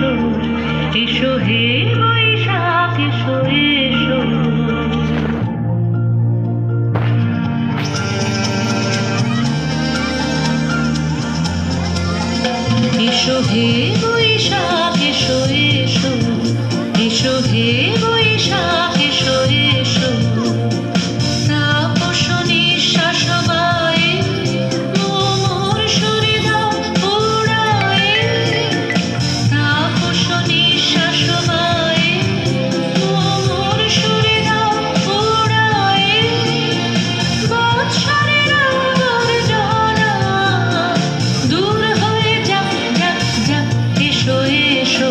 এসো এসো হে বৈশাখ এসো এসো। এসো হে বৈশাখ এসো এসো এসো হে বৈশাখ এসো এসো। তাপস নিঃশ্বাস বায়ে মোর শরীর পোড়ায়ে, তাপস নিঃশ্বাস বায়ে মোর শরীর পোড়ায়ে। বৎসরের আবর্জনা দূর হয়ে যাক যাক যাক। এসো এসো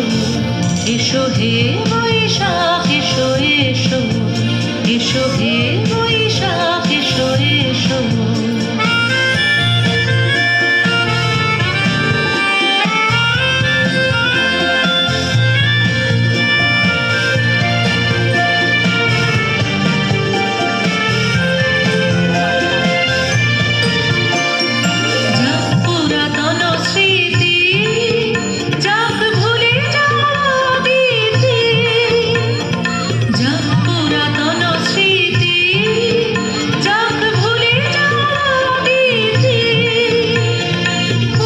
এসো হে বৈশাখ এসো এসো এসো হে বৈশাখ এসো এসো। যাক পুরাতন স্মৃতি যাক ভুলে যাওয়া দিদি, যাক পুরাতন স্মৃতি যাক ভুলে যাওয়া দিদি।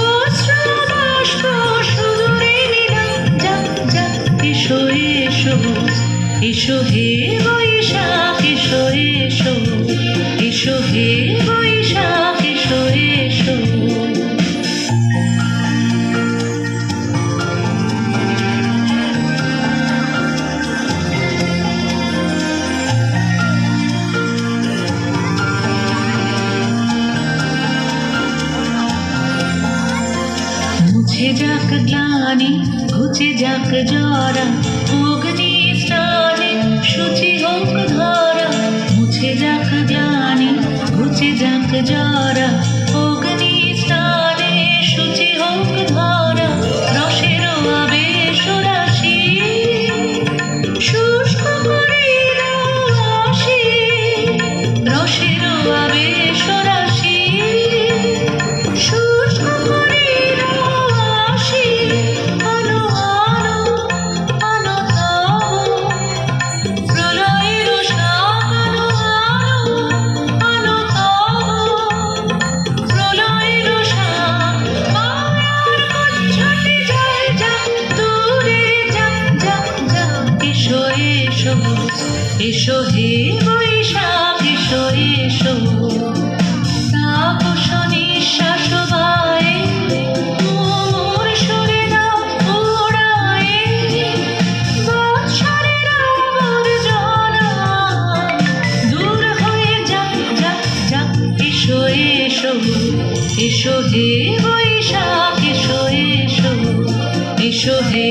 অশ্রু বাষ্প সুদূরে নিলাম যাক যাক। এসো এসো এসো হে বৈশাখ এসো এসো এসো হে বৈশাখ এসো এসো। মুছে যাক গ্লানি ঘুচে যাক জরা, অগ্নি স্নানে শুচি হোক ধরা। মুছে যাক গ্লানি ঘুচে যাক জরা, অগ্নি স্নানে শুচি হোক ধরা। রসের আবেশ রাশি শুষ্ক করিল আসি, রসের আবেশ রাশি শুষ্ক করিল আসি। আলো আলো আলো তব প্রলয়ের শাখ, আলো আলো আলো তব প্রলয়ের শাখ। মায়ার কচ্ছপে যায় যাক দূরে যাক যাক যাক। এসো এসো এসো হে বৈশাখ এসো এসো। তাপস নিঃশ্বাস বায়ে মোর শরীর পোড়ায়ে। বৎসরের আবর্জনা দূর হয়ে যাক যাক যাক। এসো এসো এসো হে বৈশাখ এসো এসো এসো হে